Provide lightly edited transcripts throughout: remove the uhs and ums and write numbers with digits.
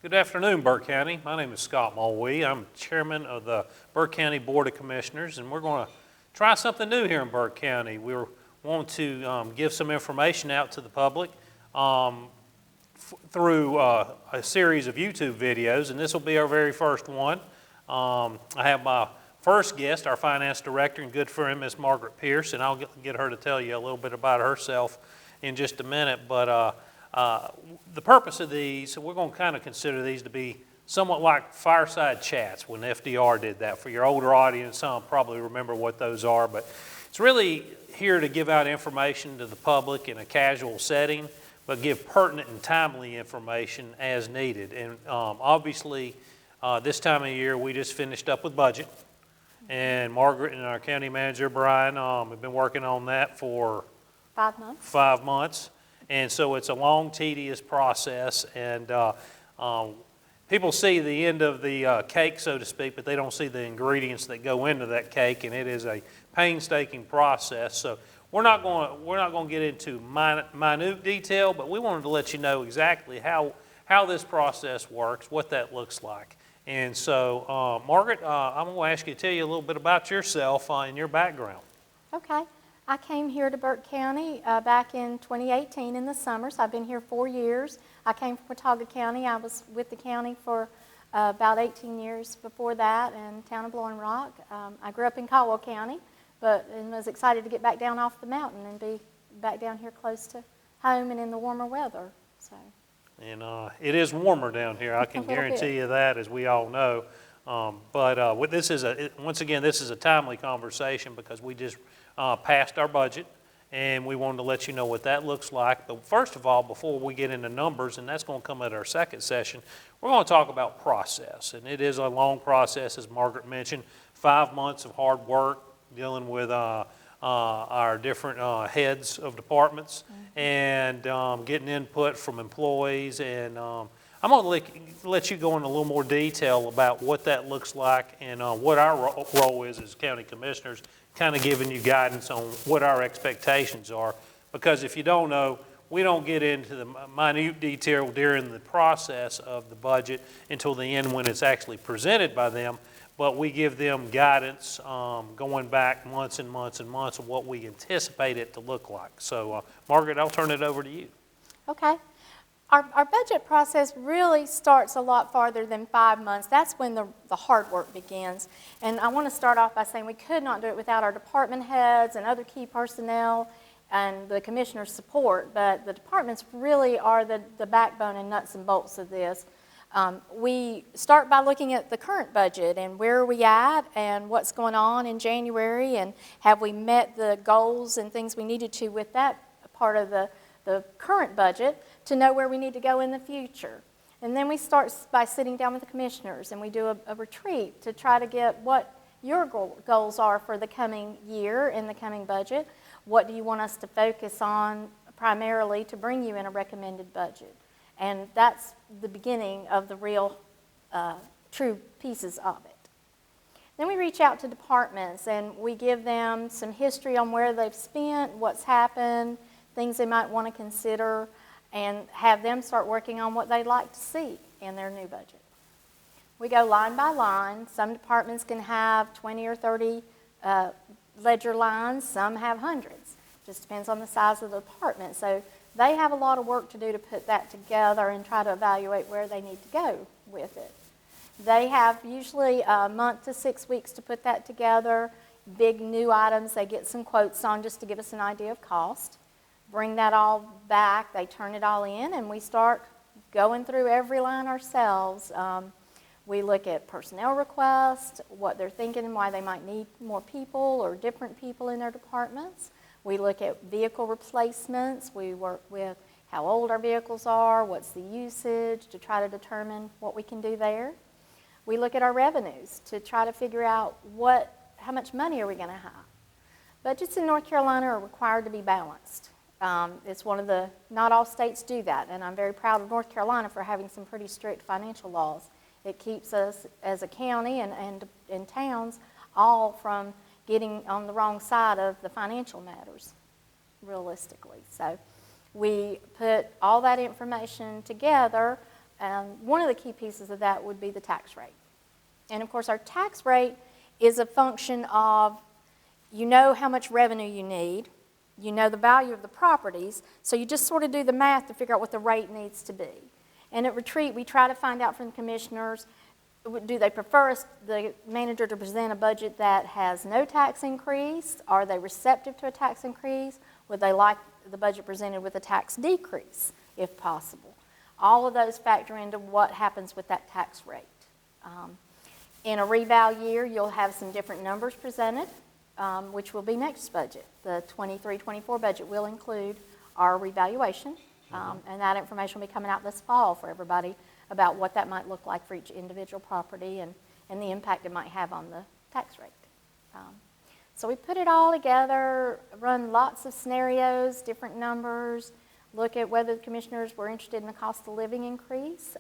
Good afternoon, Burke County. My name is Scott Mulwee. I'm chairman of the Burke County Board of Commissioners, and we're going to try something new here in Burke County. We want to give some information out to the public through a series of YouTube videos, and this will be our very first one. I have my first guest, our finance director and good friend, Miss Margaret Pierce, and I'll get her to tell you a little bit about herself in just a minute. But the purpose of these, we're going to kind of consider these to be somewhat like fireside chats when FDR did that. For your older audience, some probably remember what those are, but it's really here to give out information to the public in a casual setting, but give pertinent and timely information as needed. And obviously, this time of year, we just finished up with budget, and Margaret and our county manager, Brian, have been working on that for 5 months. 5 months. And so it's a long, tedious process, and people see the end of the cake, so to speak, but they don't see the ingredients that go into that cake, and it is a painstaking process. So we're not going to get into minute detail, but we wanted to let you know exactly how this process works, what that looks like. And so, Margaret, I'm going to ask you to tell you a little bit about yourself and your background. Okay. I came here to Burke County back in 2018 in the summer, so I've been here 4 years. I came from Watauga County. I was with the county for about 18 years before that in the town of Blowing Rock. I grew up in Caldwell County, but was excited to get back down off the mountain and be back down here close to home and in the warmer weather. So. And it is warmer down here, I can guarantee you that, as we all know. But this is once again, this is a timely conversation because we just passed our budget, and we wanted to let you know what that looks like. But first of all, before we get into numbers, and that's going to come at our second session, we're going to talk about process. And it is a long process, as Margaret mentioned, 5 months of hard work dealing with our different heads of departments and getting input from employees. And I'm going to let you go into a little more detail about what that looks like and what our role is as county commissioners, kind of giving you guidance on what our expectations are. Because if you don't know, we don't get into the minute detail during the process of the budget until the end when it's actually presented by them, but we give them guidance going back months and months and months of what we anticipate it to look like. So, Margaret, I'll turn it over to you. Okay. Our budget process really starts a lot farther than 5 months. That's when the hard work begins. And I want to start off by saying we could not do it without our department heads and other key personnel and the commissioner's support, but the departments really are the backbone and nuts and bolts of this. We start by looking at the current budget and where are we at and what's going on in January, and have we met the goals and things we needed to with that part of the current budget to know where we need to go in the future. And then we start by sitting down with the commissioners, and we do a retreat to try to get what your goals are for the coming year in the coming budget. What do you want us to focus on primarily to bring you in a recommended budget? And that's the beginning of the real true pieces of it. Then we reach out to departments and we give them some history on where they've spent, what's happened, things they might want to consider, and have them start working on what they'd like to see in their new budget. We go line by line. Some departments can have 20 or 30 ledger lines. Some have hundreds. Just depends on the size of the department. So they have a lot of work to do to put that together and try to evaluate where they need to go with it. They have usually a month to 6 weeks to put that together. Big new items they get some quotes on just to give us an idea of cost. Bring that all back, they turn it all in, and we start going through every line ourselves. We look at personnel requests, what they're thinking and why they might need more people or different people in their departments. We look at vehicle replacements. We work with how old our vehicles are, what's the usage, to try to determine what we can do there. We look at our revenues to try to figure out how much money are we going to have. Budgets in North Carolina are required to be balanced. It's one of the, not all states do that, and I'm very proud of North Carolina for having some pretty strict financial laws. It keeps us as a county and towns all from getting on the wrong side of the financial matters, realistically. So we put all that information together, And one of the key pieces of that would be the tax rate. And of course, our tax rate is a function of, you know how much revenue you need, you know the value of the properties, so you just sort of do the math to figure out what the rate needs to be. And at retreat, we try to find out from the commissioners, do they prefer the manager to present a budget that has no tax increase? Are they receptive to a tax increase? Would they like the budget presented with a tax decrease, if possible? All of those factor into what happens with that tax rate. In a reval year, you'll have some different numbers presented, which will be next budget. The 23-24 budget will include our revaluation, and that information will be coming out this fall for everybody about what that might look like for each individual property and the impact it might have on the tax rate. So we put it all together, run lots of scenarios, different numbers, look at whether the commissioners were interested in the cost of living increase.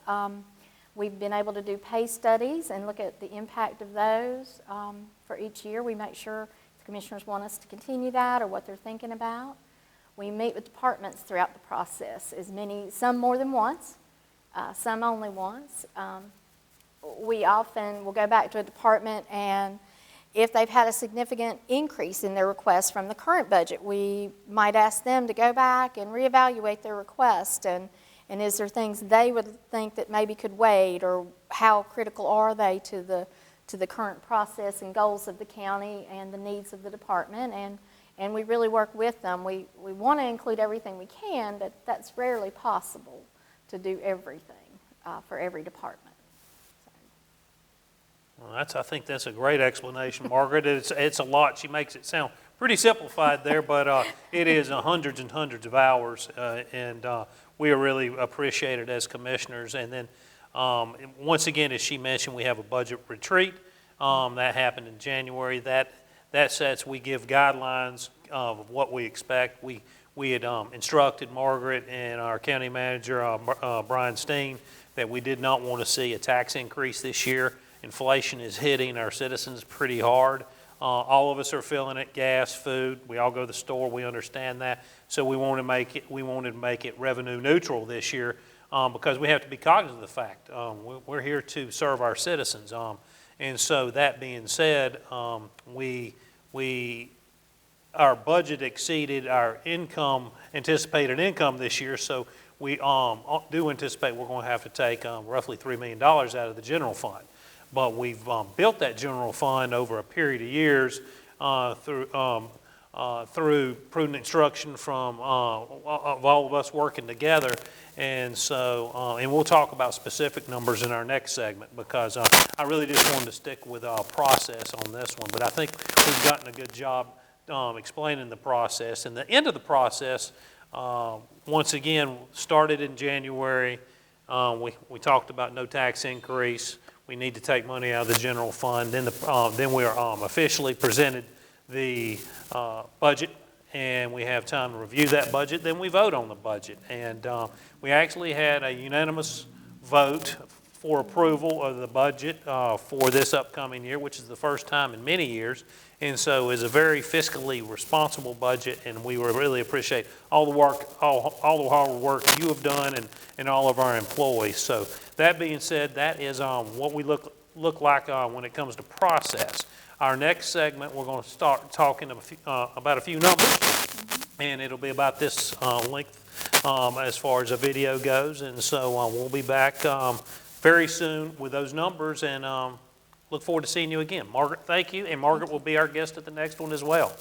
We've been able to do pay studies and look at the impact of those for each year. We make sure the commissioners want us to continue that or what they're thinking about. We meet with departments throughout the process, some more than once, some only once. We often will go back to a department, and if they've had a significant increase in their request from the current budget, we might ask them to go back and reevaluate their request, and is there things they would think that maybe could wait, or how critical are they to the current process and goals of the county and the needs of the department, and we really work with them. We want to include everything we can, but that's rarely possible to do everything for every department. Well, I think that's a great explanation, Margaret. It's a lot. She makes it sound pretty simplified there, but it is hundreds and hundreds of hours, and we really appreciate it as commissioners. And then, once again, as she mentioned, we have a budget retreat. That happened in January. That sets, we give guidelines of what we expect. We had instructed Margaret and our county manager, Brian Steen, that we did not want to see a tax increase this year. Inflation is hitting our citizens pretty hard. All of us are feeling it, gas, food. We all go to the store, we understand that. So we wanted to make it revenue neutral this year because we have to be cognizant of the fact. We're here to serve our citizens. And so that being said, our budget exceeded our anticipated income this year, so we do anticipate we're going to have to take roughly $3 million out of the general fund. But we've built that general fund over a period of years through prudent instruction from of all of us working together. And so, and we'll talk about specific numbers in our next segment because I really just wanted to stick with process on this one. But I think we've gotten a good job explaining the process. And the end of the process, once again, started in January. We talked about no tax increase. We need to take money out of the general fund. Then we are officially presented the budget, and we have time to review that budget. Then we vote on the budget. And we actually had a unanimous vote for approval of the budget for this upcoming year, which is the first time in many years. And so it's a very fiscally responsible budget, and we really appreciate all the work, all the hard work you have done and all of our employees. So that being said, that is what we look like when it comes to process. Our next segment, we're going to start talking about a few numbers, and it'll be about this length as far as the video goes. And so we'll be back very soon with those numbers, and look forward to seeing you again. Margaret, thank you, and Margaret will be our guest at the next one as well.